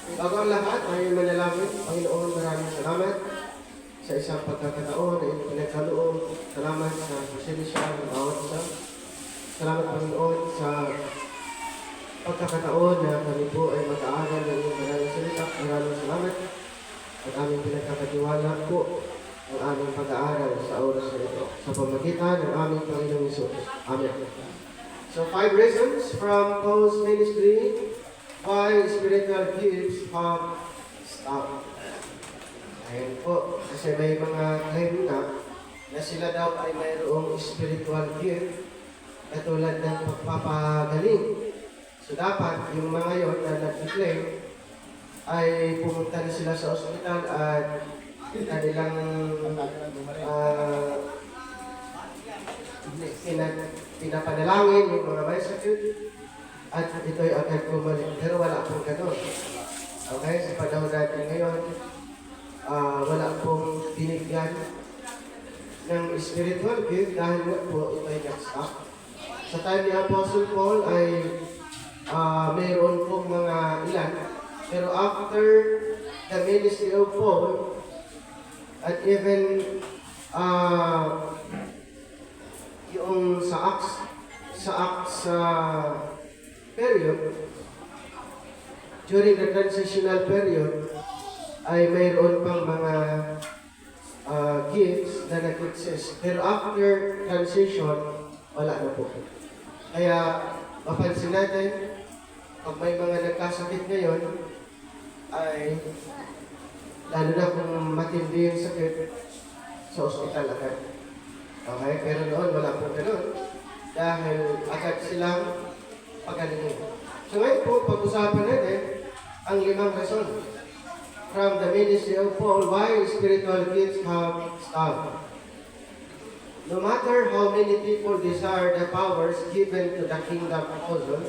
Bago ang lahat, ay manalangin. Panginoon, maraming salamat sa isang pagkakataon na iyong pinagkaloob. Salamat sa pasensya ng bawat isa. Salamat, Panginoon, sa pagkakataon na kami po ay mag-aaral ng iyong maraming salita. Maraming salamat at aming pinagkakatiwala po ang aming pag-aaral sa oras na ito sa pamagitan ng aming Panginoong Isus. Amen. So, 5 reasons from Paul's ministry why spiritual gifts have stopped. Ayan po, kasi may mga claim na sila daw ay mayroong spiritual gift katulad ng pagpapagaling. So dapat yung mga yon na nag-claim ay pumunta na sila sa ospital at kanilang pinapanalangin yung mga may sakit at ito'y agad bumalik. Pero wala pong ganun. Okay? Sa panahon natin ngayon, wala pong binigyan ng spiritual gift dahil nga po ito'y nag-stop. Sa time ni Apostle Paul ay mayroon pong mga ilan. Pero after the ministry of Paul, at even yung sa Acts period, during the transitional period, ay mayroon pang mga gifts na nag-exist. Pero after transition, wala na po. Kaya, mapansin natin, pag may mga nagkasakit ngayon, ay lalo na kung matindi yung sakit, sa ospital agad. Okay? Pero noon, wala po ganun. Dahil agad silang pagalingin. So ngayon po, pag-usapan natin ang 5 rason from the ministry of Paul why spiritual gifts have stopped. No matter how many people desire the powers given to the kingdom apostle,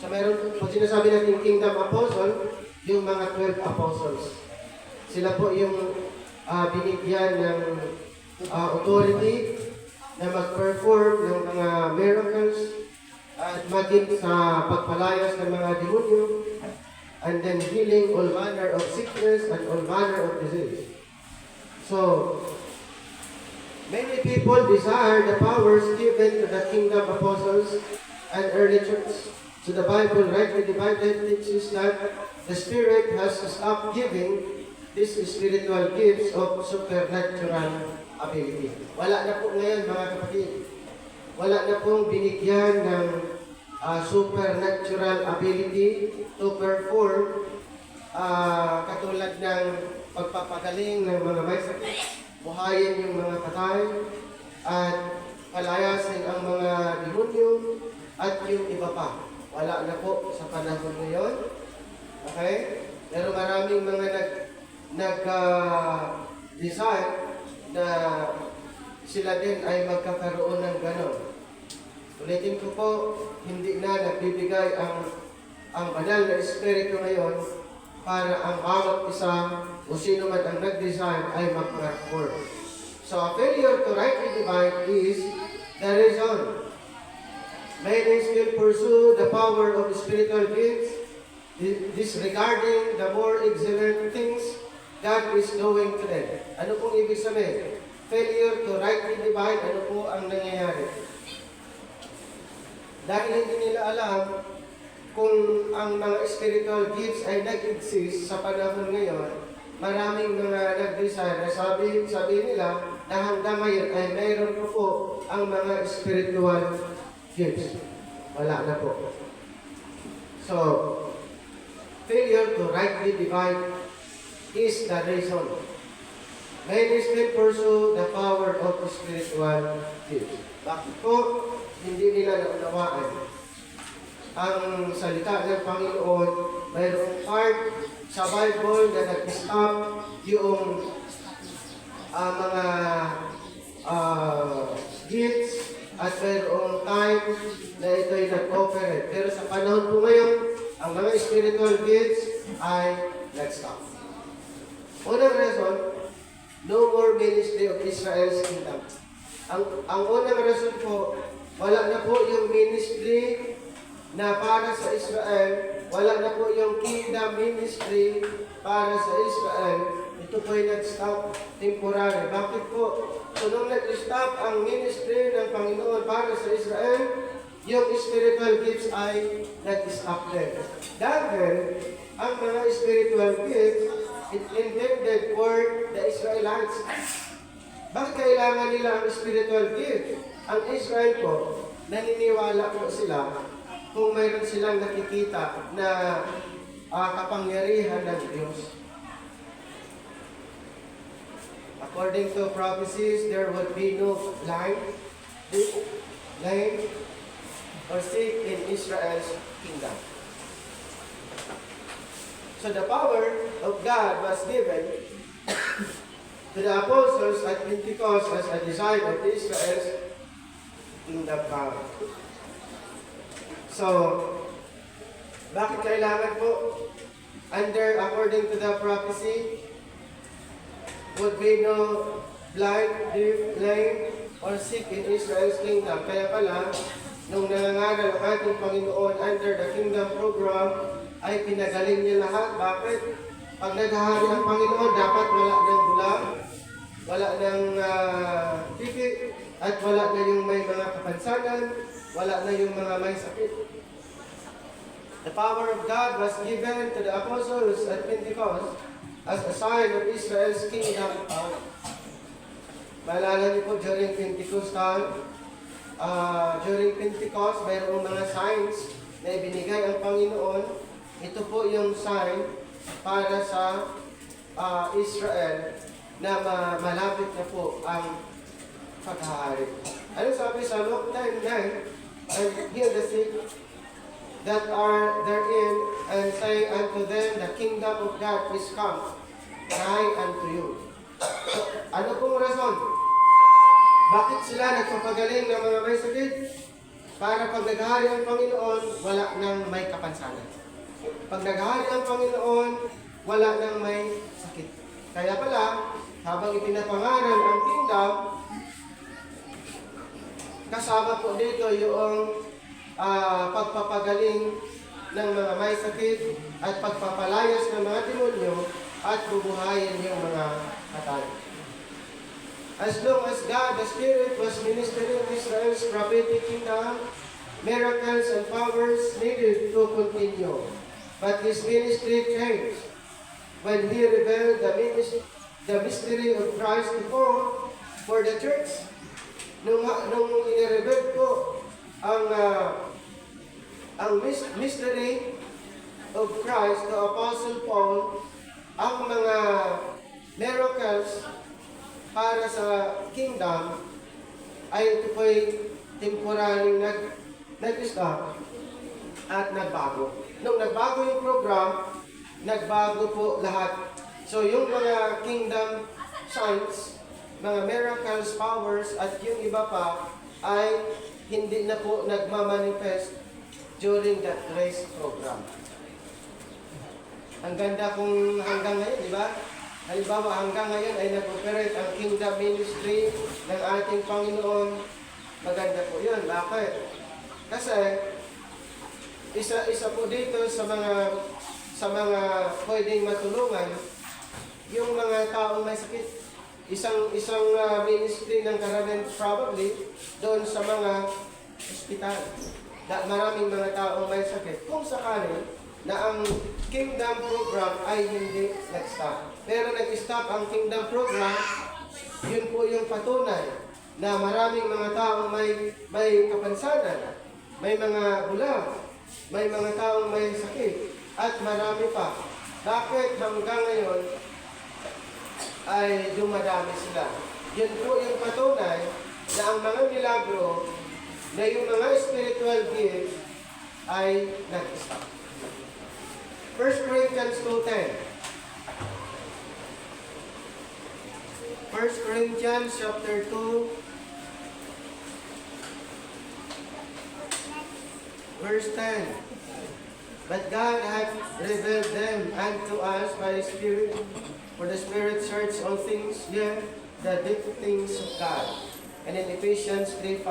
so meron, pag sinasabi natin kingdom apostle, yung mga 12 apostles. Sila po yung binigyan ng authority na mag-perform ng mga miracles at maging sa pagpalayas ng mga demonyo and then healing all manner of sickness and all manner of disease. So, many people desire the powers given to the kingdom apostles and early church. So the Bible rightly divided teaches that the Spirit has stopped giving these spiritual gifts of supernatural ability. Wala na po ngayon mga kapatid. Wala na pong binigyan ng supernatural ability to perform katulad ng pagpapagaling ng mga may sakit, buhayin yung mga patay, at palayasin ang mga demonyo, at yung iba pa. Wala na po sa panahon ngayon. Okay? Pero maraming mga nag-design na sila din ay magkakaroon ng ganon. Ulitin ko po, hindi na nagbibigay ang banal na espiritu ngayon para ang bawat isa o sino man ang nag-design ay mag-perform. So, a failure to rightly divide is the reason. Many still pursue the power of spiritual gifts, disregarding the more excellent things God is doing to them. Ano pong ibig sabihin? Failure to rightly divide, ano po ang nangyayari? Dahil hindi nila alam kung ang mga spiritual gifts ay nag-exist sa panahon ngayon, maraming mga nag-design na sabi nila na hanggang ngayon ay mayroon po ang mga spiritual gifts. Wala na po. So, failure to rightly divide is the reason. Many still pursue the power of spiritual gifts. Bakit po? Hindi nila naunawaan ang salita ng Panginoon. Mayroong part sa Bible na nag-stop yung mga gifts at mayroong time na ito'y nag-operate. Pero sa panahon po ngayon, ang mga spiritual gifts ay nag-stop. Unang reason, no more ministry of Israel's kingdom. Ang unang reason po, wala na po yung ministry na para sa Israel wala na po yung kingdom ministry para sa Israel. Ito po ay nag-stop temporary. Bakit po? So nung nag-stop ang ministry ng Panginoon para sa Israel, yung spiritual gifts ay nag-stop din. Dahil ang mga spiritual gifts, it intended for the Israelites. Bakit kailangan nila ang spiritual gift? Ang Israel po, naniniwala po sila kung mayroon silang nakikita na kapangyarihan ng Diyos. According to prophecies, there would be no blind, lame, or sick in Israel's kingdom. So the power of God was given to the apostles at Pentecost as a design of Israel's kingdom power. So, bakit kailangan po? According to the prophecy, would be no blind, deaf, lame, or sick in Israel's kingdom. Kaya pala, nung nangangaral ang ating Panginoon under the kingdom program, ay pinagaling niya lahat. Bakit? Pag naghahari ang Panginoon, dapat wala ng bulag, wala ng pipit, at wala na yung may mga kapansanan, wala na yung mga may sakit. The power of God was given to the apostles at Pentecost as a sign of Israel's kingdom power. Maalala niyo po during Pentecost, mayroong mga signs na ibinigay ang Panginoon. Ito po yung sign para sa Israel na malapit na po ang paghahari. Ano sabi sa Luke 10:9? And heal the sick that are therein, and say unto them, the kingdom of God is come nigh unto you. So, ano pong rason? Bakit sila nagpapagaling ng mga may sakit? Para pag naghahari ang Panginoon, wala nang may kapansanan. Pag naghahari ang Panginoon, wala nang may sakit. Kaya pala, habang ipinapangaral ang kingdom, kasama po dito yung pagpapagaling ng mga may sakit at pagpapalayas ng mga demonyo at bubuhayin yung mga katay. As long as God, the Spirit, was ministering in Israel's prophetic kingdom, miracles and powers needed to continue. But His ministry changed when He revealed the mystery of Christ for the church. Nung i-reveal po ang mystery of Christ to Apostle Paul, ang mga miracles para sa kingdom ay ito po'y temporary nag-stop at nagbago. Nung nagbago yung program, nagbago po lahat. So yung mga kingdom signs, mga miracles, powers, at yung iba pa ay hindi na po nagmamanifest during that grace program. Ang ganda kung hanggang ngayon, di ba? Halimbawa, hanggang ngayon ay nag-operate ang kingdom ministry ng ating Panginoon. Maganda po yun. Bakit? Kasi, isa po dito sa mga pwedeng matulungan, yung mga taong may sakit. Isang ministry ng karamihan probably doon sa mga ospital. Maraming mga taong may sakit. Kung sakali na ang kingdom program ay hindi nag-stop. Pero nag-stop ang kingdom program, yun po yung patunay na maraming mga taong may kapansanan, may mga bulag, may mga taong may sakit, at marami pa. Bakit hanggang ngayon ay dumadami sila? Yun po yung patunay na ang mga milagro, na yung mga spiritual gifts ay nag-stop. 1 Corinthians 2:10. 1 Corinthians chapter 2, verse 10. But God hath revealed them unto us by His Spirit, for the Spirit searches all things, yea, the deep things of God. And in Ephesians 3:5.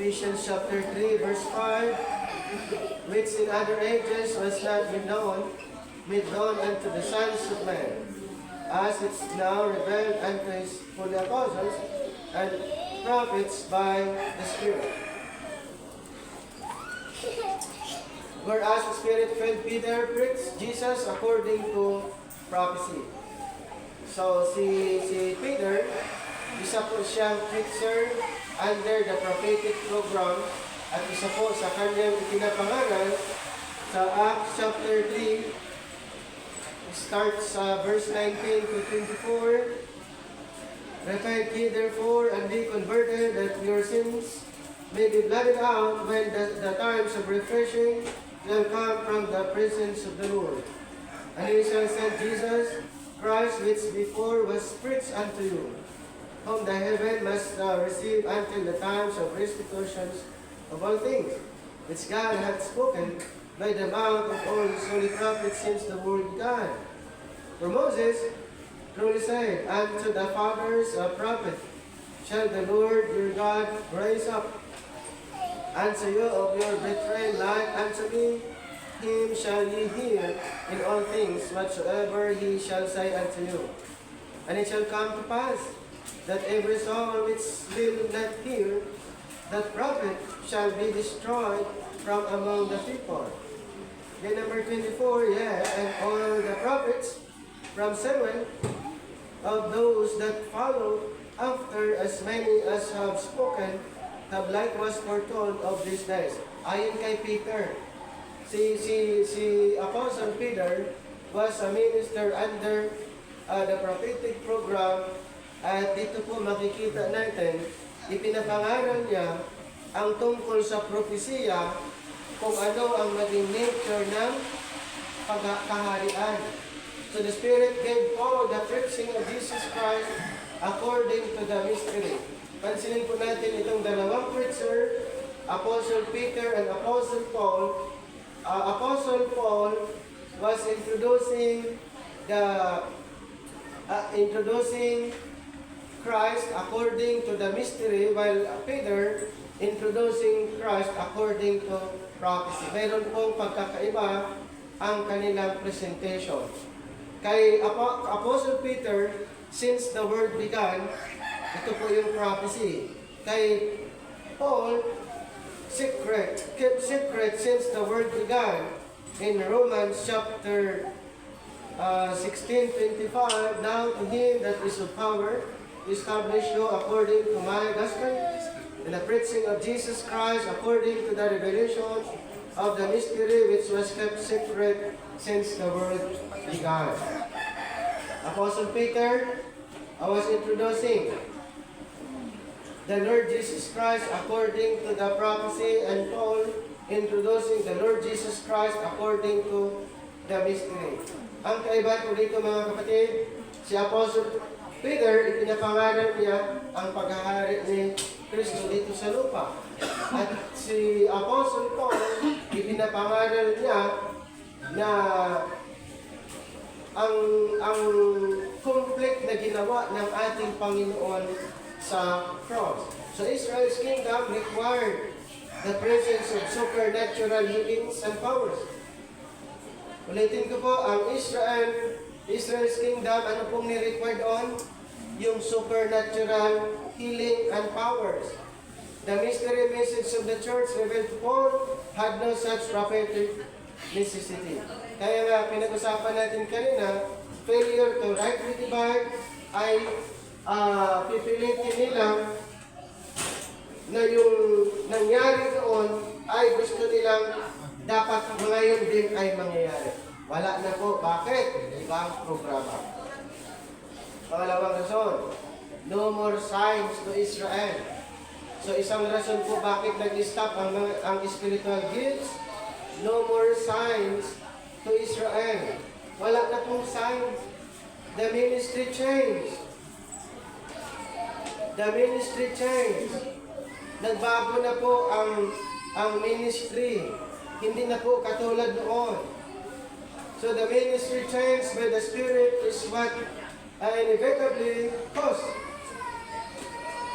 Ephesians chapter 3, verse 5, which in other ages was not made known unto the sons of men, as it's now revealed unto his holy apostles and prophets by the Spirit. Whereas the Spirit-filled Peter preached Jesus according to prophecy. So si Peter, isa po siyang preacher under the prophetic program at isa po sa kanyang pinapangalan sa Acts chapter 3, starts sa verse 19 to 24. Repent ye therefore and be converted, that your sins may be blotted out when the times of refreshing shall come from the presence of the Lord. And he shall send Jesus Christ, which before was preached unto you, whom the heaven must receive until the times of restitutions of all things, which God hath spoken by the mouth of all his holy prophets since the world began. For Moses truly said, unto the fathers a prophet shall the Lord your God raise up. Unto you of your brethren like unto me, him shall ye hear in all things whatsoever he shall say unto you. And it shall come to pass that every soul which will not hear that prophet shall be destroyed from among the people. Then number 24, and all the prophets from 7 of those that follow after, as many as have spoken, have likewise foretold of these days. Ayon kay Peter, si Apostle Peter was a minister under the prophetic program, at dito po makikita natin, ipinapangaral niya ang tungkol sa propesiya kung ano ang maging nature ng pagkakaharian. So the Spirit gave Paul the preaching of Jesus Christ according to the mystery. Pansinin po natin itong dalawang preacher, Apostle Peter and Apostle Paul. Apostle Paul was introducing Christ according to the mystery, while Peter introducing Christ according to prophecy. Mayroon pong pagkakaiba ang kanilang presentation. Kay Apostle Peter, since the world began, ito po yung prophecy. Kay Paul, kept secret since the world began. In Romans chapter 16:25, now to him that is of power, establish you according to my gospel, and the preaching of Jesus Christ according to the revelation of the mystery which was kept secret since the world began. Apostle Peter was introducing the Lord Jesus Christ according to the prophecy, and Paul introducing the Lord Jesus Christ according to the mystery. Ang kaibahan po dito mga kapatid, si Apostle Peter, ipinapangaral niya ang paghahari ni Kristo dito sa lupa. At si Apostle Paul, ipinapangaral niya na ang conflict na ginawa ng ating Panginoon sa cross. So Israel's kingdom required the presence of supernatural healings and powers. Ulitin ko po, ang Israel's kingdom, ano pong ni-required on? Yung supernatural healing and powers. The mystery message of the church revealed to Paul had no such prophetic necessity. Kaya nga, pinag-usapan natin kanina, failure to rightly divide ay pipilitin nila na yung nangyari noon ay gusto nilang dapat ngayon din ay mangyayari. Wala na po. Bakit? Ibang programa. Pangalawang rason, no more signs to Israel. So isang rason po bakit nag-stop ang spiritual gifts, no more signs to Israel. Wala na pong signs. The ministry changed. The ministry changed. Nagbago na po ang ministry. Hindi na po katulad noon. So the ministry changed by the Spirit is what inevitably caused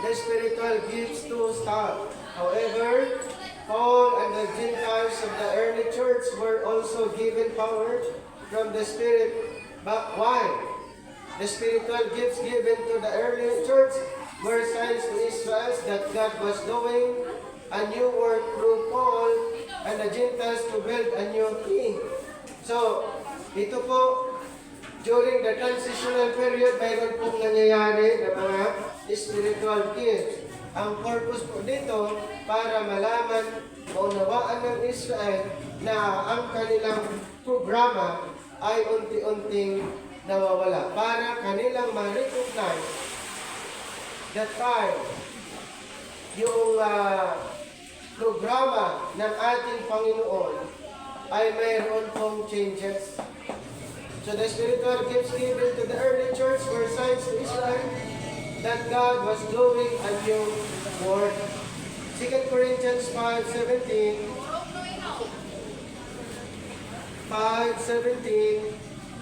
the spiritual gifts to stop. However, Paul and the Gentiles of the early church were also given power from the Spirit. But why? The spiritual gifts given to the early church were signs to Israel that God was doing a new work through Paul and the Gentiles to build a new king. So, ito po, during the transitional period, mayroon pong nangyayari na mga spiritual gifts. Ang purpose po dito, para malaman, maunawaan ng Israel na ang kanilang programa ay unti-unting nawawala. Para kanilang ma-recognize the time, yung programa ng ating Panginoon ay mayroon pong changes. So the spiritual gifts given to the early church were signs to Israel that God was doing a new work. 2 Corinthians 5:17.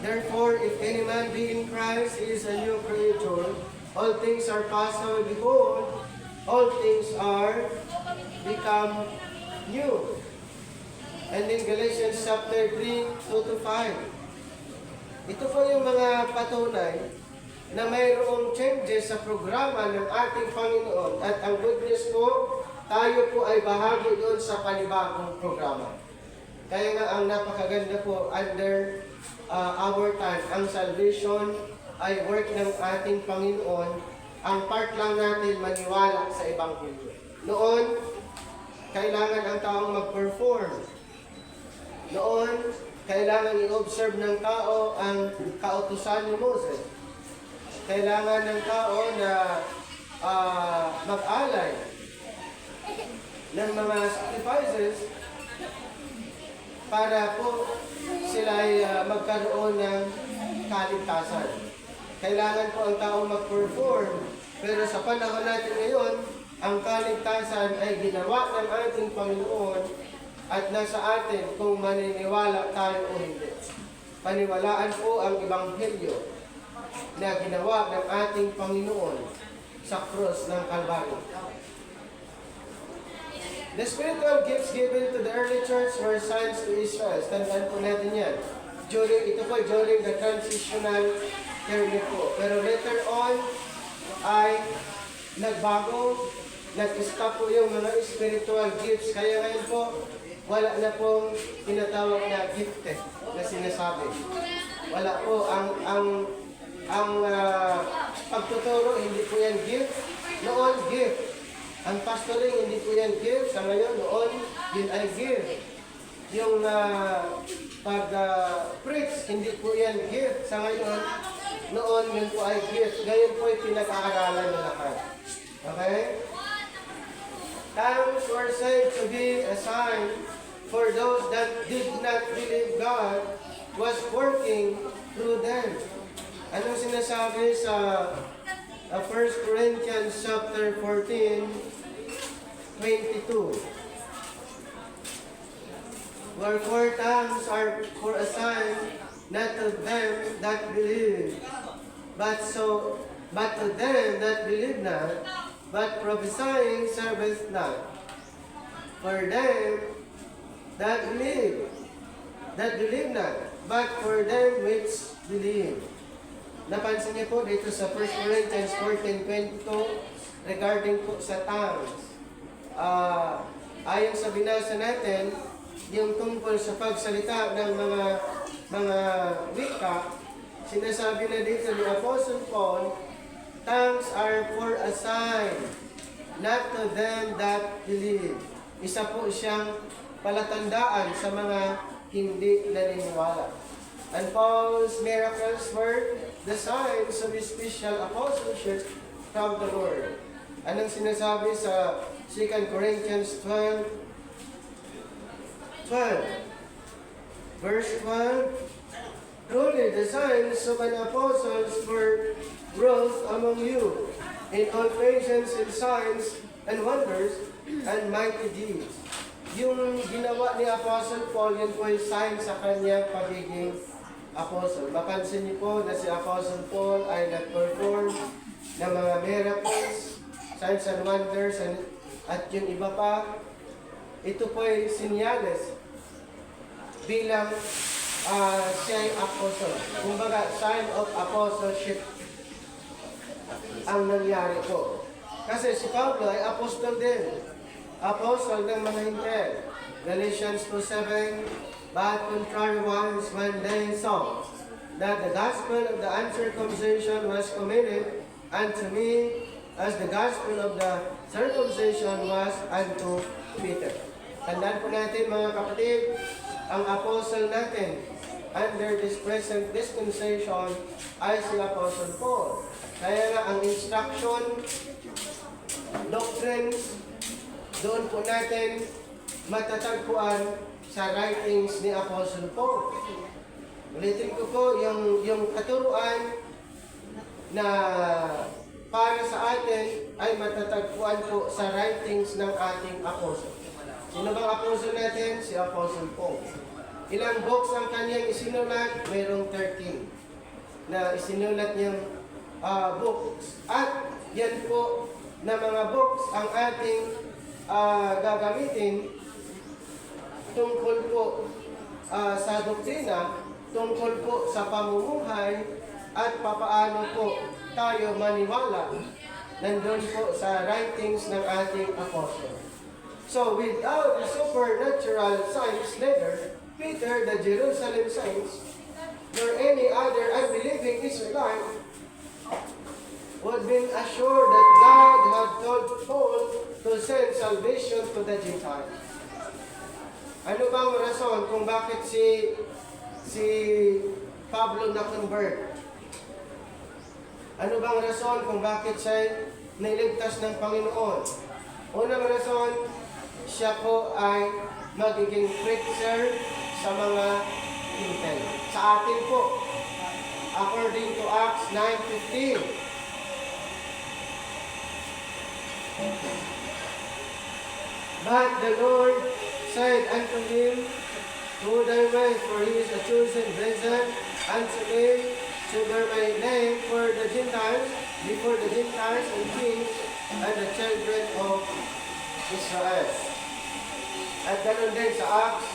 Therefore, if any man be in Christ, he is a new creature. All things are passed away. Behold, all things are become new. And in Galatians chapter 3, 2-5. Ito po yung mga patunay na mayroong changes sa programa ng ating Panginoon. At ang good news po, tayo po ay bahagi doon sa panibagong programa. Kaya nga ang napakaganda po, under our time, ang salvation ay work ng ating Panginoon. Ang part lang natin maniwala sa Ebanghelyo. Noon, kailangan ang taong mag-perform. Noon, kailangan i-observe ng tao ang kautusan ni Moses. Kailangan ng tao na mag-alay ng mga sacrifices para po sila ay magkaroon ng kaligtasan. Kailangan po ang tao mag-perform. Pero sa panahon natin ngayon, ang kaligtasan ay ginawa ng ating Panginoon at nasa atin kung maniniwala tayo o hindi. Paniwalaan po ang Ebanghelyo na ginawa ng ating Panginoon sa krus ng Kalbaryo. The spiritual gifts given to the early church were signs to Israel. Tandaan po natin yan. During the transitional period po. Pero later on, ay nagbago, nag-stop po yung mga spiritual gifts. Kaya ngayon po, wala na pong tinatawag na gifted na sinasabi. Wala po ang pagtuturo, hindi po yan gift. Noon, gift. Ang pastoring, hindi po yan gift. Sa ngayon, noon, yun ay gift. Yung pag-preach, hindi po yan gift. Sa ngayon, noon, yun po ay gift. Ngayon po ay pinag-aaralan ng lahat. Okay? Tongues were said to be a sign for those that did not believe God was working through them. Anong sinasabi sa 1 Corinthians chapter 14, 22? Wherefore tongues are for a sign, not to them that believe, but to them that believe not, but prophesying serveth not. For them that believe not, but for them which believe. Napansin niyo po dito sa 1 Corinthians 14:22 regarding po sa tongues. Ayon sa binasa natin, yung tungkol sa pagsalita ng mga wika, sinasabi na dito ni Apostle Paul, tongues are for a sign, not to them that believe. Isa po siyang palatandaan sa mga hindi naniniwala. And Paul's miracles were the signs of his special apostleship from the Lord. Anong sinasabi sa 2 Corinthians 12, verse 12? Truly, the signs of an apostle were wrought among you in all patience and signs and wonders and mighty deeds. Yung ginawa ni Apostle Paul, yun po yung sign sa kanyang pagiging apostle. Mapansin niyo po na si Apostle Paul ay nag-perform ng mga miracles, signs and wonders, and at yung iba pa, ito po ay sinyales bilang siya'y apostle. Kumbaga, sign of apostleship ang nangyari po. Kasi si Pablo ay apostol din. Apostle ng mga Hintil. Galatians 2:7, but contrary ones when they saw that the gospel of the uncircumcision was committed unto me, as the gospel of the circumcision was unto Peter. Tandaan po natin mga kapatid, ang apostle natin under this present dispensation ay si Apostle Paul. Kaya nga ang instruction, doctrines, doon po natin matatagpuan sa writings ni Apostle Paul. Ulitin ko po, yung katuruan na para sa atin ay matatagpuan po sa writings ng ating apostle. Sino bang apostle natin? Si Apostle Paul. Ilang books ang kanyang isinulat? Mayroong 13 na isinulat niyang books. At yan po na mga books ang ating gagamitin tungkol po sa doktrina, tungkol po sa pamumuhay, at papaano po tayo maniwala. Nandun po sa writings ng ating apostle. So, without the supernatural signs, neither Peter, the Jerusalem saints, nor any other unbelieving Israelite would be assured that God had told Paul to send salvation to the Gentiles. Ano bang rason kung bakit si Pablo na-convert? Ano bang rason kung bakit siya nailigtas ng Panginoon? Unang rason, siya po ay magiging preacher sa mga Hintil. Sa atin po, according to Acts 9:15. But the Lord said unto him, Go thy way, for he is a chosen vessel unto me, to bear my name for the Gentiles, before the Gentiles and kings and the children of Israel. At ganoon din sa Acts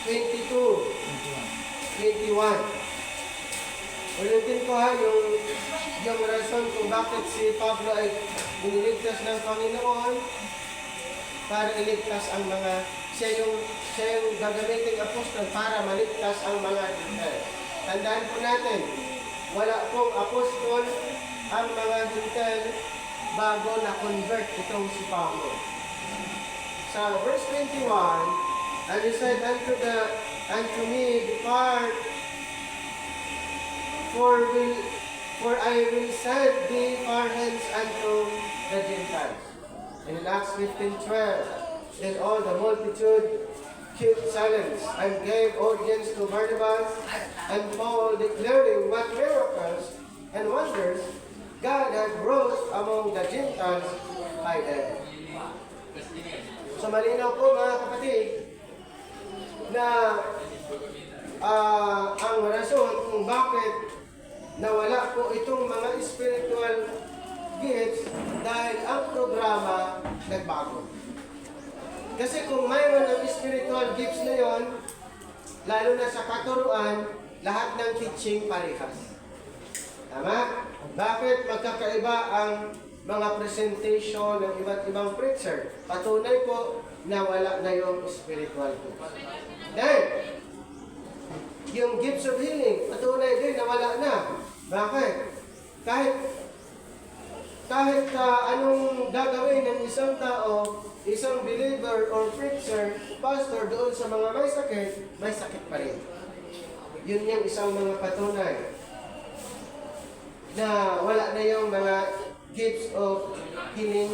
22:21. Ulitin ko yung rason kung bakit si Pablo ay iniligtas ng Panginoon para iligtas ang mga, siya yung gagamiting apostol para maligtas ang mga Hintil. Tandaan po natin, wala pong apostol ang mga Hintil bago na-convert itong si Pablo. Sa verse 21, and he said unto me, Depart, for I will send thee far hence unto the Gentiles. And in Acts 15:12, then all the multitude kept silence and gave audience to Barnabas and Paul, declaring what miracles and wonders God had wrought among the Gentiles by them. So malinaw po mga kapatid na ang rason kung bakit nawala po itong mga spiritual gifts dahil ang programa nagbago. Kasi kung mayroon ng spiritual gifts na yon, lalo na sa katuruan, lahat ng teaching parehas. Tama? Bakit magkakaiba ang mga presentation ng iba't ibang preacher? Patunay po na wala na yung spiritual gifts. Then, yung gifts of healing, patunay din na wala na. Bakit? Kahit anong gagawin ng isang tao, isang believer or preacher, pastor, doon sa mga may sakit pa rin. Yun yung isang mga patunay na wala na yung mga gifts of healing,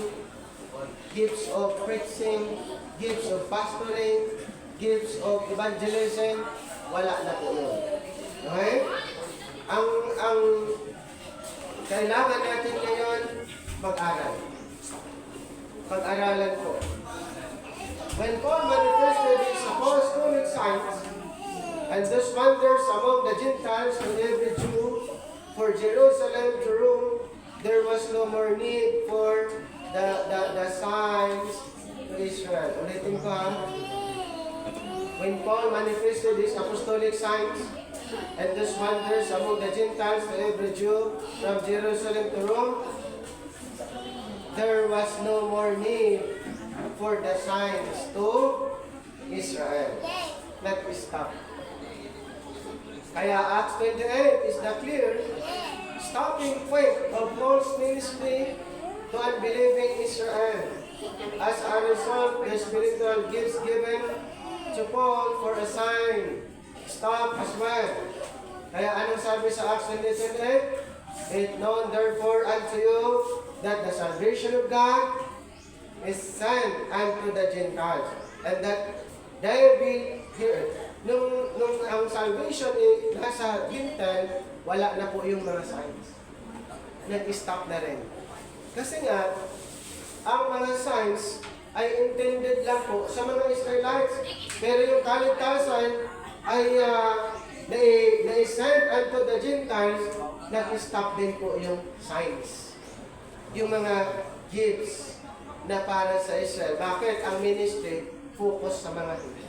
gifts of preaching, gifts of pastoring, gifts of evangelism, wala na po yun. Okay? Ang kailangan natin ngayon, mag-aral. Pag-aralan po. When Paul manifested his apostolic signs and those wonders among the Gentiles and every Jew, for Jerusalem to Rome, there was no more need for the signs to Israel. Ulitin ko ha. When Paul manifested his apostolic signs and those wonders among the Gentiles to every Jew from Jerusalem to Rome, there was no more need for the signs to Israel. Let me stop. Kaya Acts 28 is the clear stopping point of Paul's ministry to unbelieving Israel. As a result, the spiritual gifts given to Paul for a sign stop as well. Kaya anong sabi sa Acts 28? It known therefore unto you that the salvation of God is sent unto the Gentiles, and that they be here. Nung ang salvation nasa Gentile, wala na po yung mga signs. Nag-stop na rin. Kasi nga, ang mga signs ay intended lang po sa mga Israelites. Pero yung kaligtasan ay na-send unto the Gentiles, nag-stop din po yung signs. Yung mga gifts na para sa Israel. Bakit? Ang ministry focus sa mga Gentiles.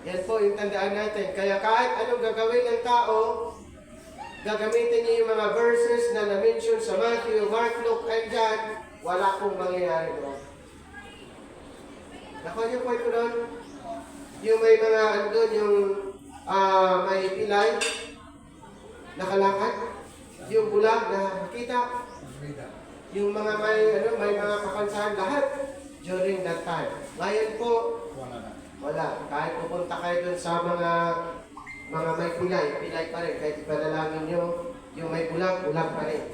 Yan po yung tandaan natin. Kaya kahit anong gagawin ng tao, gagamitin niyo yung mga verses na na-mention sa Matthew, Mark, Luke, and John, wala pong mangyayari doon. Nakuha niyo po ito doon? Yung may mga andun, yung may pilay, nakalakad, yung bulag na nakita, yung mga may mga kapansahan, lahat during that time. Ngayon po, wala. Kahit pupunta kayo dun sa mga may pilay pa rin. Kahit ipanalangin nyo, yung may bulag pa rin.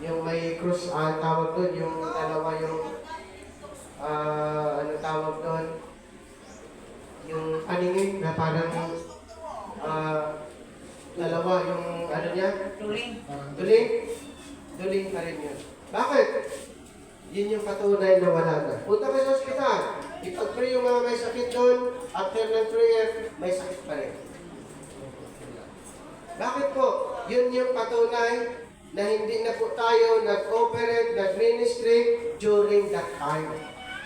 Yung may cross, tawag dun, yung dalawa yung, ano tawag dun, yung paningin na parang, dalawa yung, ano niya? Duling pa rin yun. Bakit? Yun yung patunay na wala na. Punta ka sa ospital, ipag-pray yung mga may sakit doon, after ng prayer, may sakit pa rin. Bakit po? Yun yung patunay na hindi na po tayo nag-operate, nag-ministry during that time.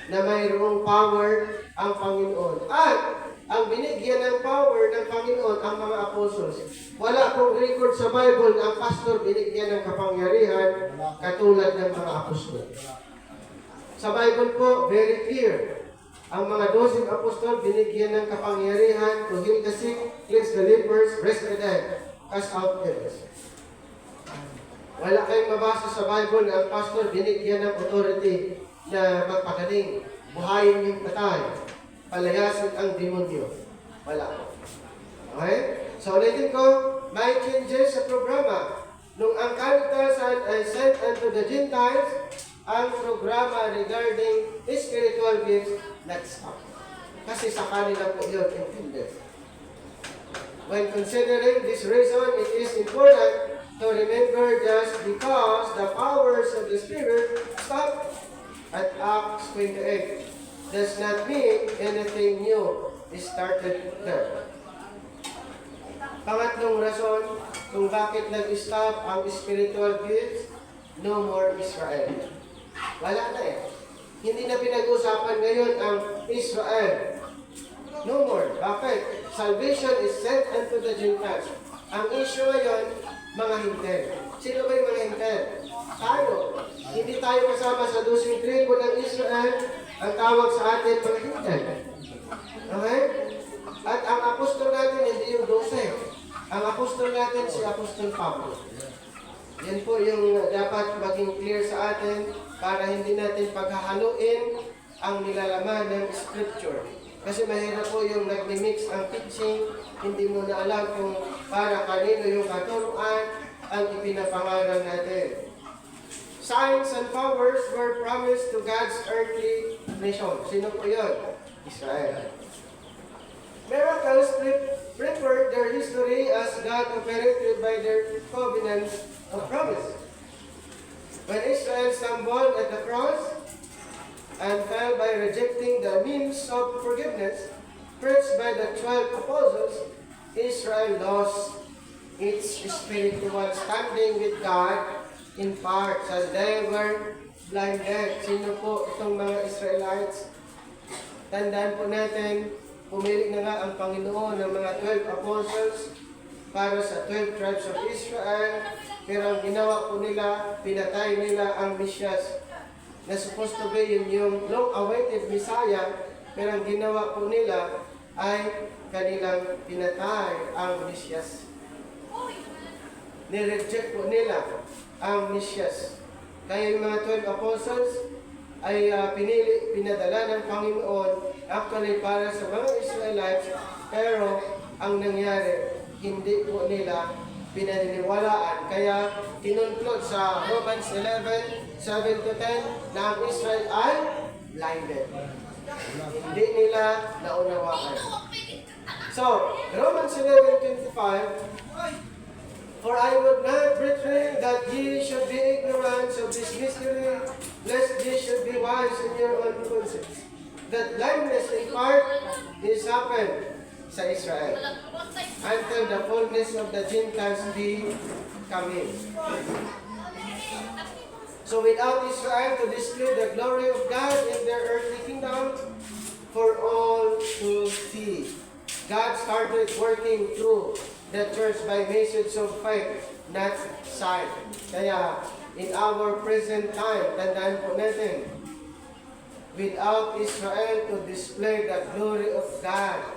Na mayroong power ang Panginoon. At ang binigyan ng power ng Panginoon ang mga apostles. Wala pong record sa Bible na ang pastor binigyan ng kapangyarihan katulad ng mga apostol. Sa Bible po, very clear. Ang mga 12 apostol binigyan ng kapangyarihan to heal the sick, cleanse the lepers, raise the dead, cast out devils. Wala kayong mabasa sa Bible na ang pastor binigyan ng authority na magpagaling, buhayin yung patay, palayasin ang demonyo. Wala. Okay? So ulitin ko, may changes sa programa. Nung ang kaligtasan ay sent unto the Gentiles, ang programa regarding spiritual gifts, nag-stop. Kasi sa kanila po yun intended. When considering this reason, it is important to remember just because the powers of the Spirit stop at Acts 28 does not mean anything new is started there. Pangatlong rason kung bakit nag-stop ang spiritual gifts, no more Israel. Wala na eh. Hindi na pinag-usapan ngayon ang Israel. No more. Bakit? Salvation is sent unto the Gentiles. Ang issue ngayon, mga hintel. Sino ba yung mga hintel? Tayo. Hindi tayo kasama sa 12 tribo ng Israel. Ang tawag sa atin, mga hintel. Okay? At ang apostol natin, hindi yung 12. Ang apostol natin, si Apostol Pablo. Yan po yung dapat maging clear sa atin para hindi natin paghahaluin ang nilalaman ng Scripture. Kasi mahirap po yung nag-mix ang teaching, hindi mo na alam kung para kanino yung katuruan ang ipinapangaral natin. Signs and powers were promised to God's earthly nation. Sino po yun? Israel. Miracles preferred their history as God operated by their covenant of promise. When Israel stumbled at the cross and fell by rejecting the means of forgiveness preached by the 12 apostles, Israel lost its spiritual standing with God in part, as they were blinded. Sino po itong mga Israelites? Tandaan po natin, pumili na nga ang Panginoon ng mga 12 apostles para sa 12 tribes of Israel, pero ang ginawa po nila, pinatay nila ang Mesyas, na supposed to be yung long-awaited Messiah, pero ang ginawa po nila ay kanilang pinatay ang Mesyas. Nireject po nila ang Mesyas. Kaya yung mga 12 apostles ay pinadala ng Panginoon actually para sa mga Israelites, pero ang nangyari, hindi po nila pinaniniwalaan. Kaya kinonklud sa Romans 11, 7 to 10 na ang Israel ay blinded. Hindi nila naunawaan. So, Romans 11:25, for I would not, brethren, that ye should be ignorant of this mystery, lest ye should be wise in your own conscience. That blindness in part is happened sa Israel, until the fullness of the Gentiles be come in. So without Israel to display the glory of God in their earthly kingdom for all to see, God started working through the church by message of faith, not sight. Kaya, in our present time, tandaan po natin, without Israel to display the glory of God,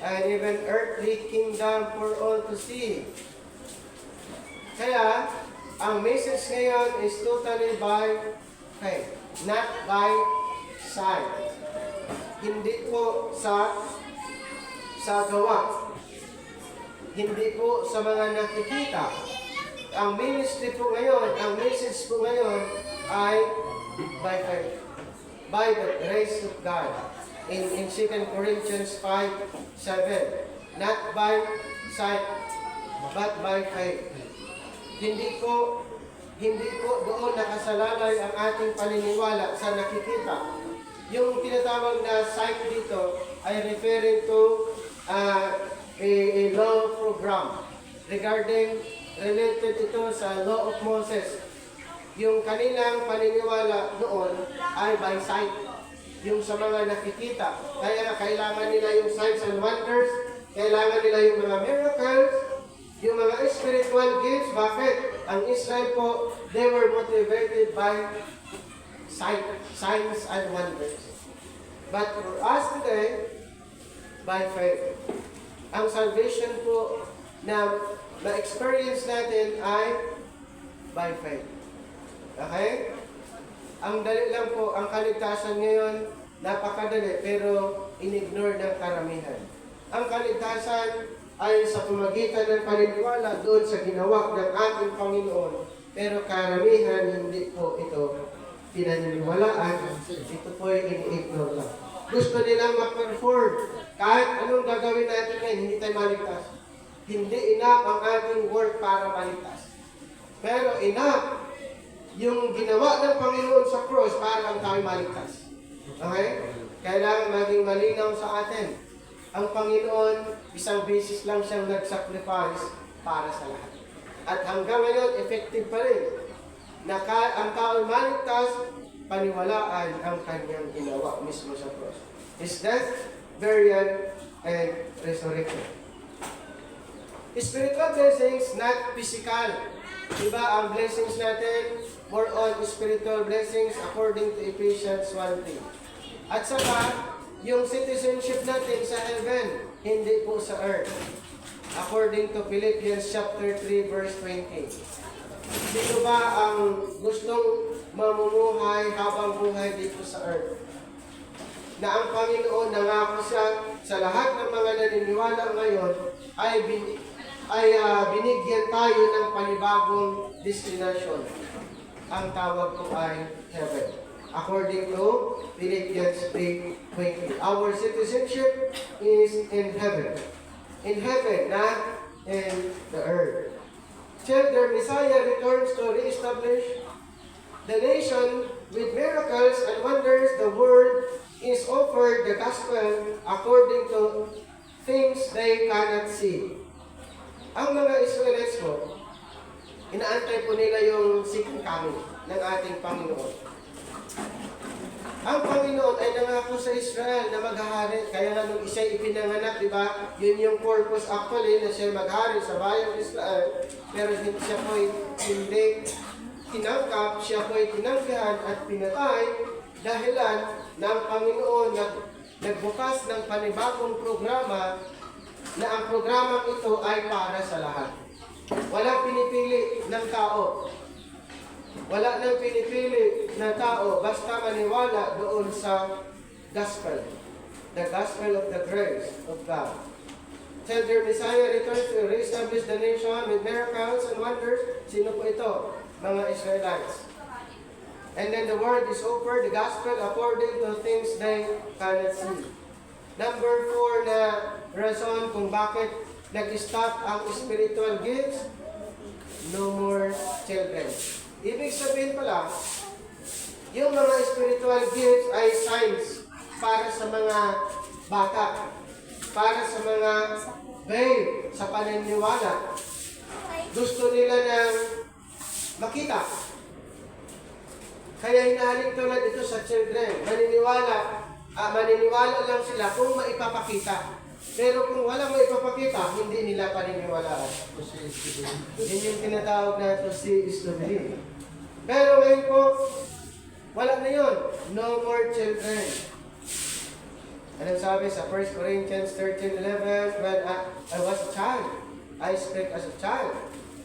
and even earthly kingdom for all to see. Kaya, ang message ngayon is totally by faith, not by sight. Hindi po sa gawa. Hindi po sa mga nakikita. Ang ministry po ngayon, ang message po ngayon ay by faith, by the grace of God. In 2 Corinthians 5:7, not by sight, but by faith. Hindi po doon nakasalalay ang ating paniniwala sa nakikita. Yung tinatawag na sight dito ay referring to a law program related ito sa law of Moses. Yung kanilang paniniwala noon ay by sight, yung sa mga nakikita. Kaya kailangan nila yung signs and wonders, kailangan nila yung mga miracles, yung mga spiritual gifts. Bakit? Ang Israel po, they were motivated by sight, signs and wonders. But for us today, by faith. Ang salvation po na ma-experience natin ay by faith. Okay? Ang dali lang po, ang kaligtasan ngayon, napakadali, pero inignore ng karamihan. Ang kaligtasan ay sa pamagitan ng paniniwala doon sa ginawa ng ating Panginoon, pero karamihan hindi po ito pinaniniwalaan. Ito po ay ini-ignore lang. Gusto nilang ma-perform. Kahit anong gagawin natin ngayon, hindi tayo maligtas. Hindi enough ang ating work para maligtas. Pero enough yung ginawa ng Panginoon sa cross para lang tayo maligtas. Okay? Kailangan maging malinaw sa atin. Ang Panginoon, isang beses lang siyang nag-sacrifice para sa lahat. At hanggang ngayon, effective pa rin. Ang tao maligtas, paniwalaan ang kanyang ginawa mismo sa cross. His death, burial, and resurrection. Spiritual blessings, not physical. Diba, ang blessings natin, more on spiritual blessings according to Ephesians 1:3. At saka, yung citizenship natin sa heaven, hindi po sa earth. According to Philippians chapter 3, verse 20. Sino ba ang gustong mamumuhay habang buhay dito sa earth? Na ang Panginoon nangako siya sa lahat ng mga naniniwala ngayon ay binigyan tayo ng panibagong destination. Ang tawag ko ay heaven. According to Philippians 3:20. Our citizenship is in heaven. In heaven, not in the earth. Till their Messiah returns to reestablish the nation with miracles and wonders, the world is offered the gospel according to things they cannot see. Ang mga Israelites po, inaantay po nila yung second coming ng ating Panginoon. Ang Panginoon ay nangako sa Israel na maghahari. Kaya nga nung siya ipinanganak, di ba? Yun yung purpose actually na siya maghari sa bayang Israel. Pero siya po hindi tinangkap, siya po tinanggihan at pinatay dahilan ng Panginoon na nagbukas ng panibagong programa na ang programang ito ay para sa lahat. Walang pinipili ng tao. Wala nang pinipili na tao basta maniwala doon sa gospel. The gospel of the grace of God. Till their Messiah returns to reestablish the nation with miracles and wonders. Sino po ito? Mga Israelites. And then the word is over, the gospel according to things they cannot see. Number 4 na rason kung bakit nag-stop ang spiritual gifts, no more children. Ibig sabihin pala, yung mga spiritual gifts ay signs para sa mga bata, para sa mga babe sa paniniwala. Gusto nila ng makita. Kaya hinahalin tulad ito sa children. Maniniwala lang sila kung maipapakita. Pero kung walang maipapakita, hindi nila paniniwalaan. Yun yung tinatawag na ito si Istudin. Pero ngayon po, wala na yun. No more children. Anong sabi sa 1 Corinthians 13:11, when I was a child, I spoke as a child.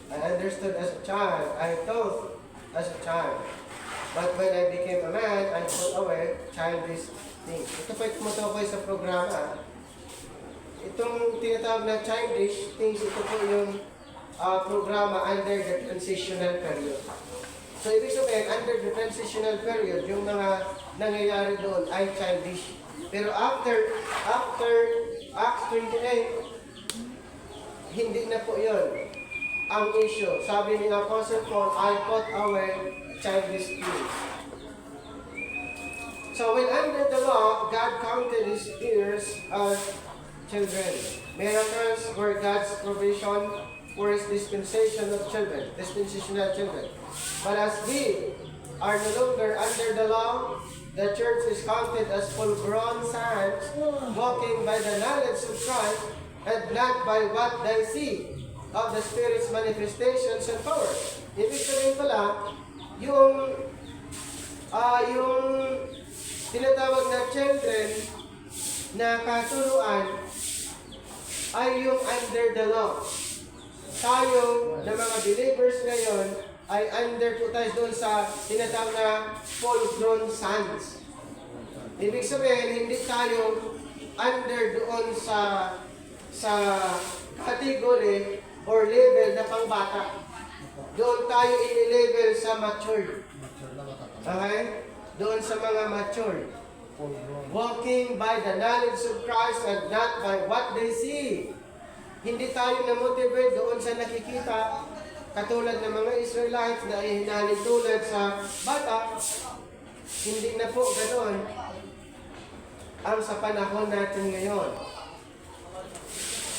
I understood as a child. I thought as a child. But when I became a man, I put away childish things. Ito po tumutukoy sa programa. Itong tinatawag na childish things, ito po yung programa under the transitional period. So, ibig sabihin, under the transitional period, yung mga nangyayari doon ay childish. Pero after Acts 28, hindi na po yun ang issue. Sabi ni Apostle Paul, I put away childish things. So, when under the law, God counted his ears as children. Miracles were God's provision for his dispensation of children, dispensational children. But as we are no longer under the law, the church is counted as full-grown sons, walking by the knowledge of Christ, and not by what they see of the Spirit's manifestations and power. Ibig sabihin pala, yung tinatawag na children na katuruan ay yung under the law. Tayo na mga believers ngayon ay under po tayo doon sa tinatawag na full-grown sons. Ibig sabihin, hindi tayo under doon sa category or level na pangbata. Doon tayo ini-level sa mature. Okay? Doon sa mga mature. Walking by the knowledge of Christ and not by what they see. Hindi tayo na-motivate doon sa nakikita. Katulad ng mga Israelites na ihinalin tulad sa bata. Hindi na po ganoon ang sa panahon natin ngayon.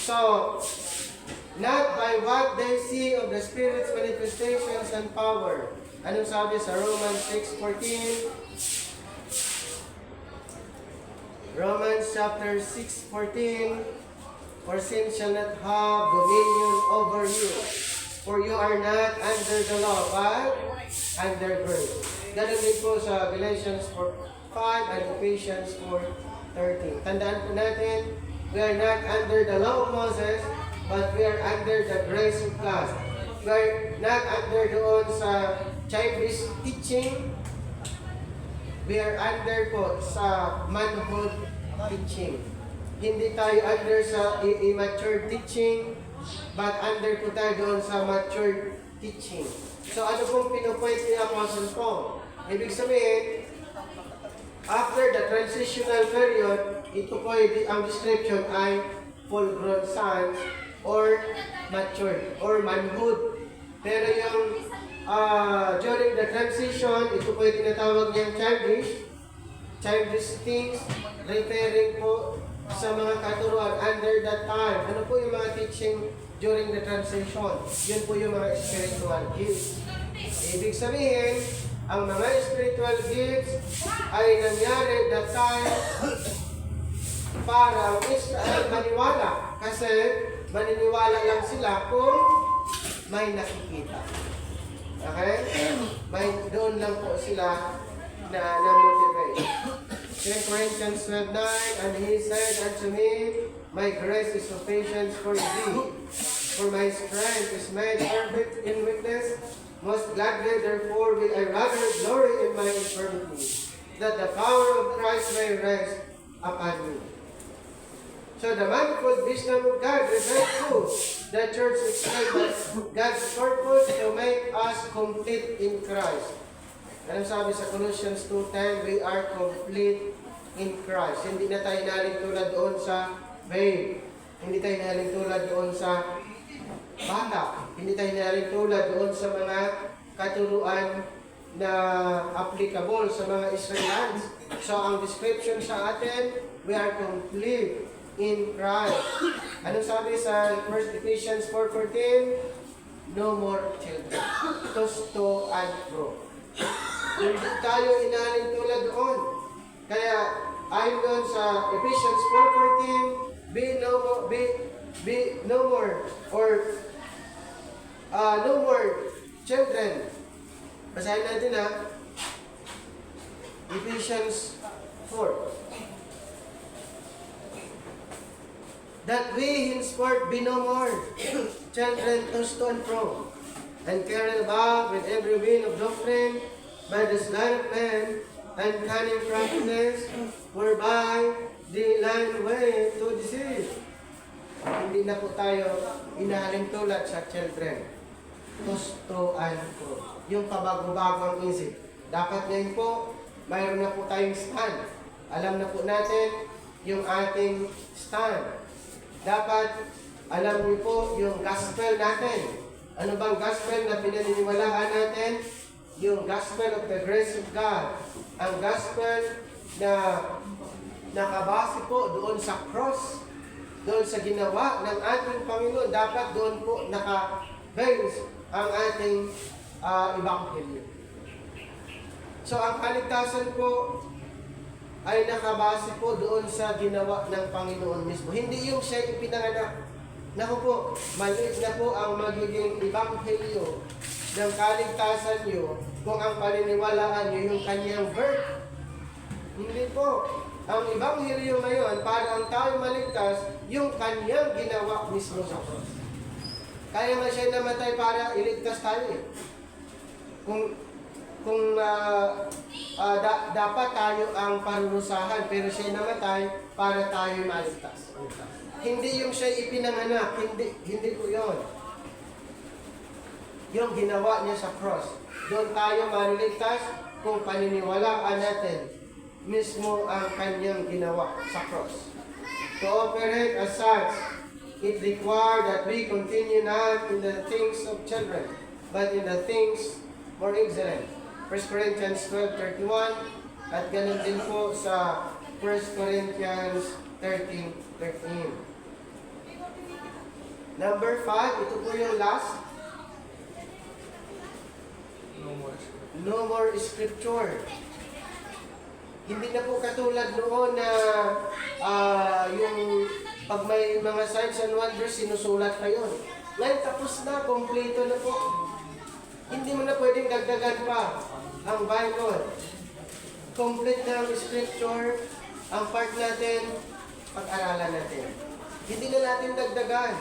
So, not by what they see of the Spirit's manifestations and power. Anong sabi sa Romans 6:14? Romans chapter 6:14, for sin shall not have dominion over you, for you are not under the law, but under grace. Ganun din po sa Galatians 4:5 and Ephesians 4:13. Tandaan po natin, we are not under the law of Moses, but we are under the grace of God. We are not under doon sa childish teaching. We are under po sa manhood teaching. Hindi tayo under sa immature teaching, but under po tayo doon sa mature teaching. So ano pong pinupoint ni Apostle Paul? Ibig sabihin, after the transitional period, ito po ang description ay full-grown sons or mature or manhood. Pero yung during the transition, ito po yung tinatawag niyang childish things, referring po sa mga katuruan under that time. Ano po yung mga teaching during the transition? Yun po yung mga spiritual gifts. Ibig sabihin, ang mga spiritual gifts ay nangyari that time para ang Israel maniwala. Kasi maniniwala lang sila kung may nakikita. Okay? May doon lang po sila na-motivate. 2 Corinthians 12:9, and he said unto me, my grace is sufficient for thee, for my strength is made perfect in weakness. Most gladly, therefore, will I rather glory in my infirmity, that the power of Christ may rest upon me. So the manifold wisdom of God refers to the church explains God's purpose to make us complete in Christ. Anong sabi sa Colossians 2:10? We are complete in Christ. Hindi na tayo naling tulad doon sa babe. Hindi tayo naling tulad doon sa bata. Hindi tayo naling tulad doon sa mga katuruan na applicable sa mga Israelites. So ang description sa atin, we are complete in Christ. Anong sabi sa 1 Ephesians 4:14? No more children. Tosto and fro. Hindi tayo inaling tulad doon. Kaya ayon doon sa Ephesians 4:14, be no more no more children. Basahin natin Ephesians 4. That we henceforth be no more children tossed to and fro, and carried about with every wind of doctrine, by the sleight of men, and cunning craftiness, whereby they lie way to deceive. Hindi na po tayo inahaling tulad sa children. Tosto and fro. Yung pabago-bago ang isip. Dapat ngayon po, mayroon na po tayong stand. Alam na po natin yung ating stand. Dapat alam niyo po yung gospel natin. Ano bang gospel na pinaniniwalaan natin? Yung gospel of the grace of God. Ang gospel na nakabase po doon sa cross, doon sa ginawa ng ating Panginoon. Dapat doon po naka-base ang ating ebanghelyo. So ang kaligtasan po ay nakabase po doon sa ginawa ng Panginoon mismo. Hindi yung siya ipinanganak. Naku po, maliit na po ang magiging ebanghelyo ng kaligtasan nyo kung ang paniniwalaan nyo yung kanyang birth. Hindi po. Ang ebanghelyo ngayon, para ang tao maligtas, yung kanyang ginawa mismo sa cross. Kaya nga siya namatay para iligtas tayo eh. Dapat tayo ang parurusahan, pero siya namatay para tayo maligtas. Hindi yung siya ipinanganak, hindi po yun. Yung ginawa niya sa cross. Doon tayo maliligtas kung paniniwalaan natin mismo ang kanyang ginawa sa cross. To operate as such, it requires that we continue not in the things of children, but in the things more excellent. 1 Corinthians 12:31 at ganun din po sa 1 Corinthians 13:13. Number 5, ito po yung last. No more scripture. Hindi na po katulad noon na yung pag may mga signs and wonders, sinusulat pa yun. Ngayon tapos na, kompleto na po. Hindi mo na pwedeng dagdagan pa ang Bible. Complete na ang scripture, ang part natin, pag-aralan natin. Hindi na natin dagdagan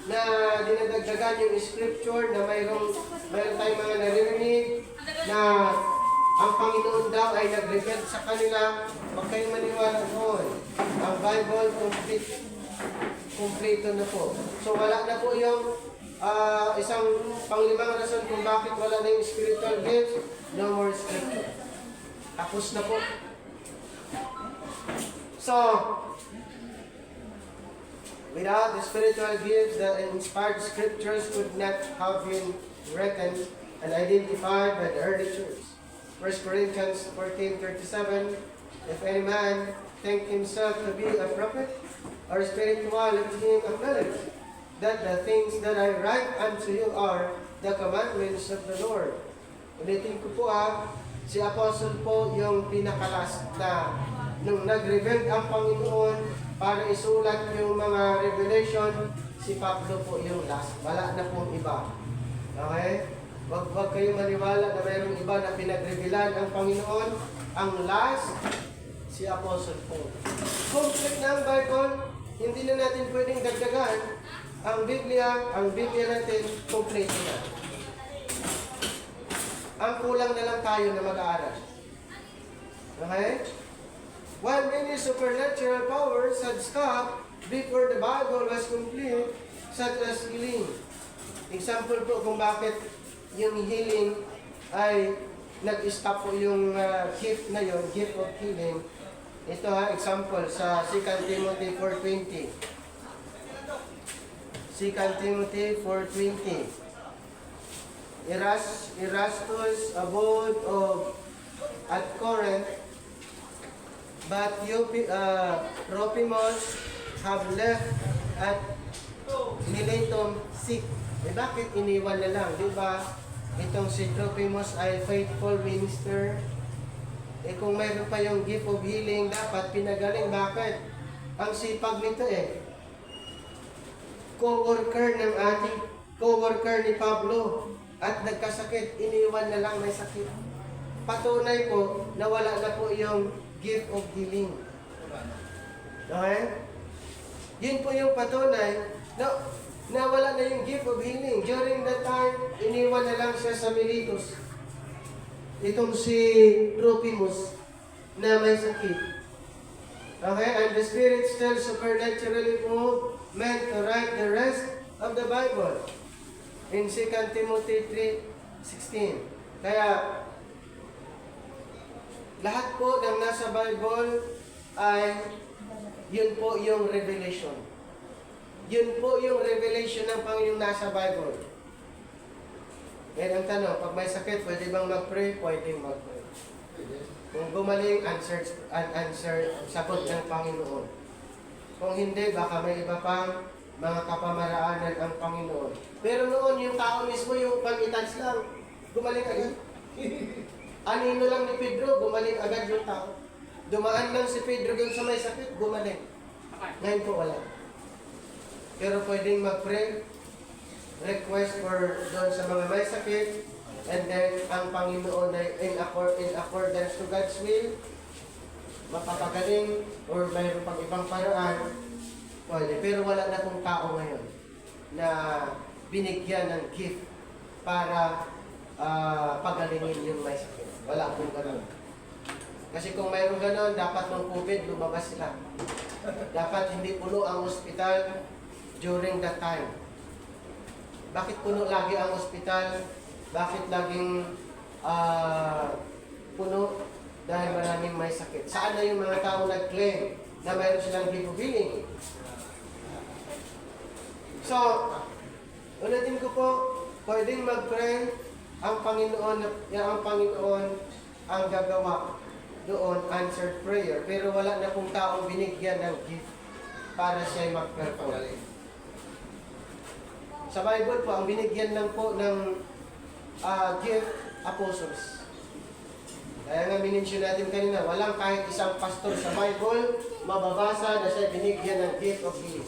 na dinadagdagan yung scripture na mayroon tayong mga naririnig na ang Panginoon daw ay nag-repent sa kanila. Huwag kayong maniwala doon. Ang Bible, complete na po. So wala na po yung isang panglimang rason kung bakit wala na yung spiritual gifts. No more scripture. Tapos na po. So, without the spiritual gifts, the inspired scriptures could not have been written and identified by the early church. 1 Corinthians 14:37, if any man think himself to be a prophet or spiritual, let him acknowledge that the things that I write unto you are the commandments of the Lord. Ulitin ko po si Apostle po yung pinakalast na nung nag-reveal ang Panginoon para isulat yung mga revelation, si Pablo po yung last. Wala na pong iba. Okay? Wag kayong maniwala na mayroong iba na pinag-revealan ang Panginoon. Ang last, si Apostle Paul. Complete na ang Bible, hindi na natin pwedeng dagdagan. Ang Biblia natin, complete na. Ang kulang na lang tayo na mag-aaral. Okay? While many supernatural powers had stopped before the Bible was complete, such as healing. Example po kung bakit yung healing ay nag-stop po yung gift na yon, gift of healing. Ito example sa 2 Timothy 4:20. 2 Timothy 4:20. Erastus abode at Corinth, but Trophimus have left at Miletum sick. Bakit iniwan na lang? Di ba? Itong si Trophimus ay faithful minister. Kung mayroon pa yung gift of healing, dapat pinagaling. Bakit? Ang sipag nito co-worker ng ating co-worker ni Pablo at nagkasakit, iniwan na lang may sakit. Patunay po na wala na po yung gift of healing. Okay? Yun po yung patunay na wala na yung gift of healing. During that time, iniwan na lang siya sa Miletus. Itong si Trophimus na may sakit. Okay? And the Spirit still supernaturally moved meant to write the rest of the Bible in 2 Timothy 3:16. Kaya, lahat po ng nasa Bible ay yun po yung revelation. Yun po yung revelation ng Panginoong nasa Bible. Yan ang tanong, pag may sakit, pwede bang mag-pray? Pwedeng mag-pray. Kung gumaling, answer, sagot ng Panginoon. Kung hindi, baka may iba pang mga kapamaraanan ang Panginoon. Pero noon, yung tao mismo, yung pag-itouch lang, gumaling agad. Anino lang ni Pedro, gumaling agad yung tao. Dumaan lang si Pedro dun sa may sakit, gumaling. Ngayon po wala. Pero pwedeng mag-pray, request for doon sa mga may sakit, and then ang Panginoon ay in accordance to God's will, mapapagaling, or mayroon pang ibang paraan, pwede. Pero wala na pong tao ngayon na binigyan ng gift para pagalingin yung may sakit. Wala pong gano'n. Kasi kung mayroong gano'n, dapat nung COVID, lumabas sila. Dapat hindi puno ang ospital during that time. Bakit puno lagi ang ospital? Bakit laging puno? Dahil maraming may sakit. Saan na yung mga tao nag-claim na mayroon silang gift of healing? So, ulitin ko po, pwedeng mag-pray ang Panginoon ang gagawa doon, answered prayer. Pero wala na pong taong binigyan ng gift para siya mag-perform. Sa Bible po, ang binigyan lang po ng gift, apostles. Kaya nga minensyon natin kanina, walang kahit isang pastor sa Bible mababasa na siya binigyan ng gift of healing.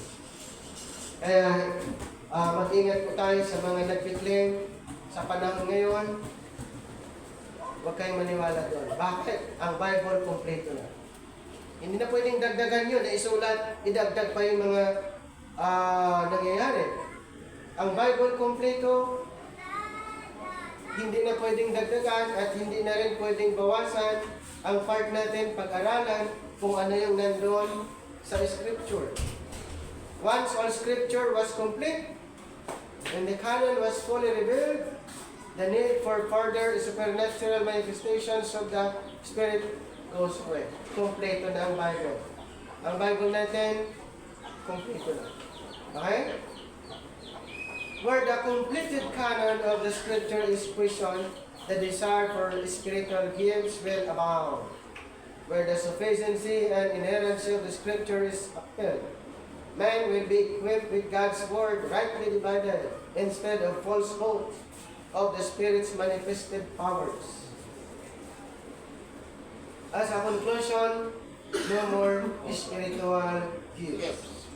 Kaya mag-ingat po tayo sa mga nagpikling sa panahon ngayon. Huwag kayong maniwala doon. Bakit? Ang Bible kompleto na. Hindi na pwedeng dagdagan yun na isulat, idagdag pa yung mga nangyayari. Ang Bible kompleto, hindi na pwedeng dagdagan at hindi na rin pwedeng bawasan. Ang part natin pag-aralan kung ano yung nandun sa Scripture. Once all Scripture was complete and the canon was fully revealed, the need for further supernatural manifestations of the Spirit goes away. Kompleto na ang Bible. Ang Bible natin, kompleto na. Okay? Where the completed canon of the Scripture is questioned, the desire for spiritual gifts will abound. where the sufficiency and inerrancy of the Scripture is upheld. Man will be equipped with God's Word rightly divided instead of false hopes of the Spirit's manifested powers. As a conclusion, no more spiritual gifts.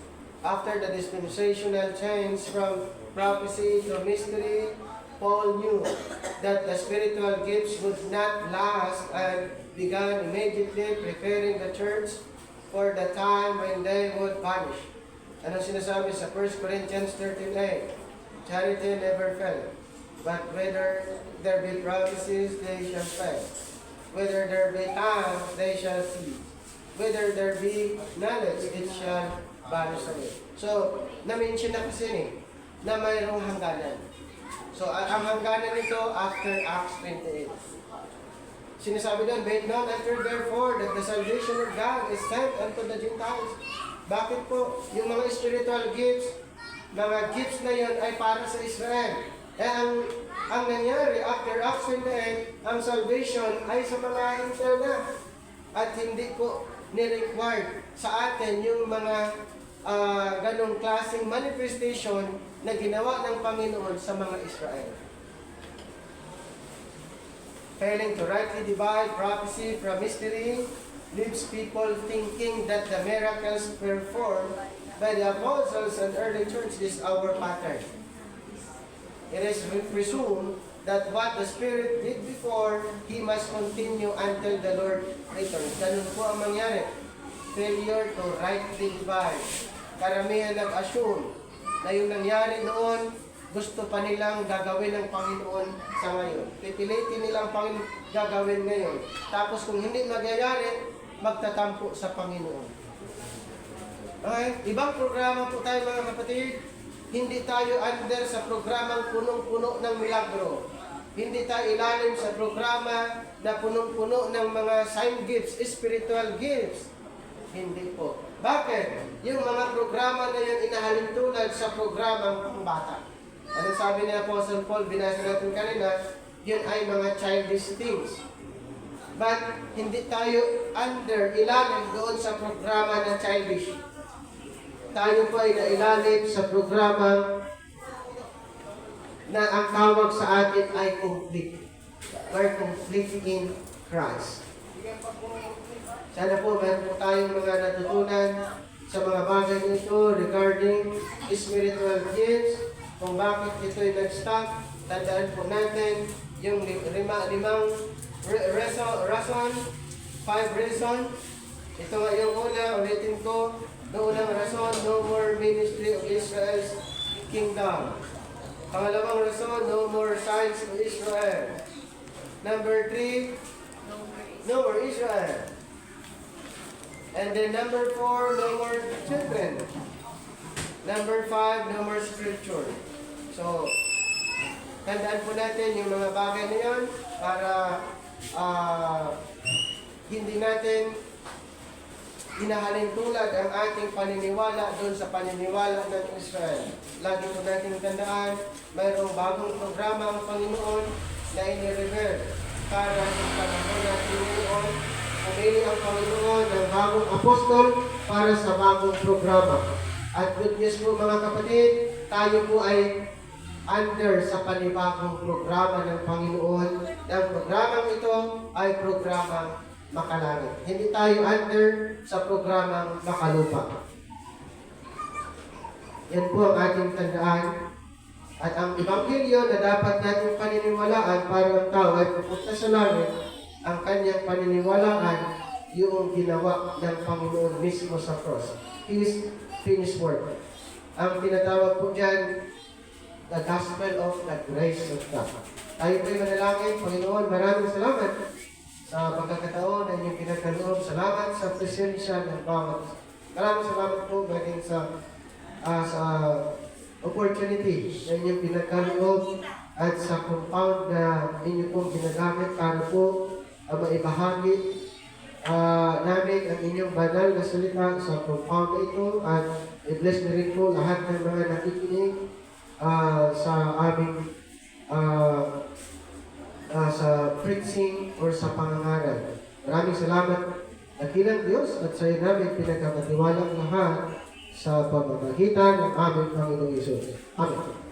After the dispensational change from prophecy to mystery, Paul knew that the spiritual gifts would not last and began immediately preparing the church for the time when they would vanish. Ano sinasabi sa 1 Corinthians 13:8? Charity never fails, but whether there be prophecies, they shall fail. Whether there be tongues, they shall cease. Whether there be knowledge, it shall vanish away. So, na-mention na kasi na mayroong hangganan. So, ang hangganan nito after Acts 28. Sinasabi doon, "Be it known unto therefore that the salvation of God is sent unto the Gentiles." Bakit po? Yung mga spiritual gifts, mga gifts na yun ay para sa Israel. Ang nangyari after Acts 28, ang salvation ay sa mga Gentile na. At hindi po ni-required sa atin yung mga ganong klaseng manifestation na ginawa ng Panginoon sa mga Israel. Failing to rightly divide prophecy from mystery leaves people thinking that the miracles performed by the apostles and early church is our pattern. It is presumed that what the Spirit did before, He must continue until the Lord returns. Ganun po ang mangyari. Failure to rightly divide. Karamihan nag-assume na yung nangyari noon, gusto pa nilang gagawin ng Panginoon sa ngayon. Pipilitin nilang gagawin ngayon. Tapos kung hindi magyayari, magtatampo sa Panginoon. Okay? Ibang programa po tayo mga kapatid. Hindi tayo under sa programang punong-puno ng milagro. Hindi tayo ilalim sa programa na punong-puno ng mga sign gifts, spiritual gifts. Hindi po. Bakit? Yung mga programa na yan inahalin tulad sa programang pangbata. Ano sabi ni Apostle Paul, binasa natin kanina, yun ay mga childish things. But hindi tayo ilalim doon sa programa na childish. Tayo po ay nailalim sa programa na ang tawag sa atin ay complete. We're complete in Christ. Sana po meron po tayong mga natutunan sa mga bagay nito regarding spiritual gifts, kung bakit ito ay nag-stop. Tandaan po natin yung limang reason, 5 reason. Ito nga yung una, ulitin ko. No unang rason, no more ministry of Israel's kingdom. Pangalawang rason, no more signs of Israel. Number 3, no more Israel. And then number 4, no more children. Number 5, no more scripture. So, tandaan po natin yung mga bagay na yan para hindi natin hinahalin tulad ang ating paniniwala doon sa paniniwala ng Israel. Lagi po natin tandaan, mayroong bagong programa ang Panginoon na ini-reveal para sa panahon natin ngayon. Pumili ang Panginoon ng bagong apostol para sa bagong programa. At good news po mga kapatid, tayo po ay under sa panibagong programa ng Panginoon. Ang programang ito ay programang makalangit. Hindi tayo under sa programang makalupa. Yan po ang ating tandaan. At ang ebanghelyo na dapat natin paniniwalaan para ang tao ay pupunta sa langit, ang kanyang paniniwalaan yung ginawa ng Panginoon mismo sa cross. His finished work. Ang tinatawag po dyan, the gospel of the grace of God. Tayo po'y manalangin. Panginoon, maraming salamat sa pagkakataon na inyong pinagkaloob. Salamat sa presensya ng bawat. Maraming salamat po maging sa opportunity na inyong pinagkaloob at sa compound na inyo pong ginagamit para po maibahagi namin ang inyong banal na salita sa compound na ito at i-bless na rin po lahat ng mga nakikinig sa aming sa preaching or sa pangangaral. Maraming salamat Dakilang Diyos at sa iyo namin pinagkakatiwalang lahat sa pamamagitan ng aming Panginoong Yesus. Amen.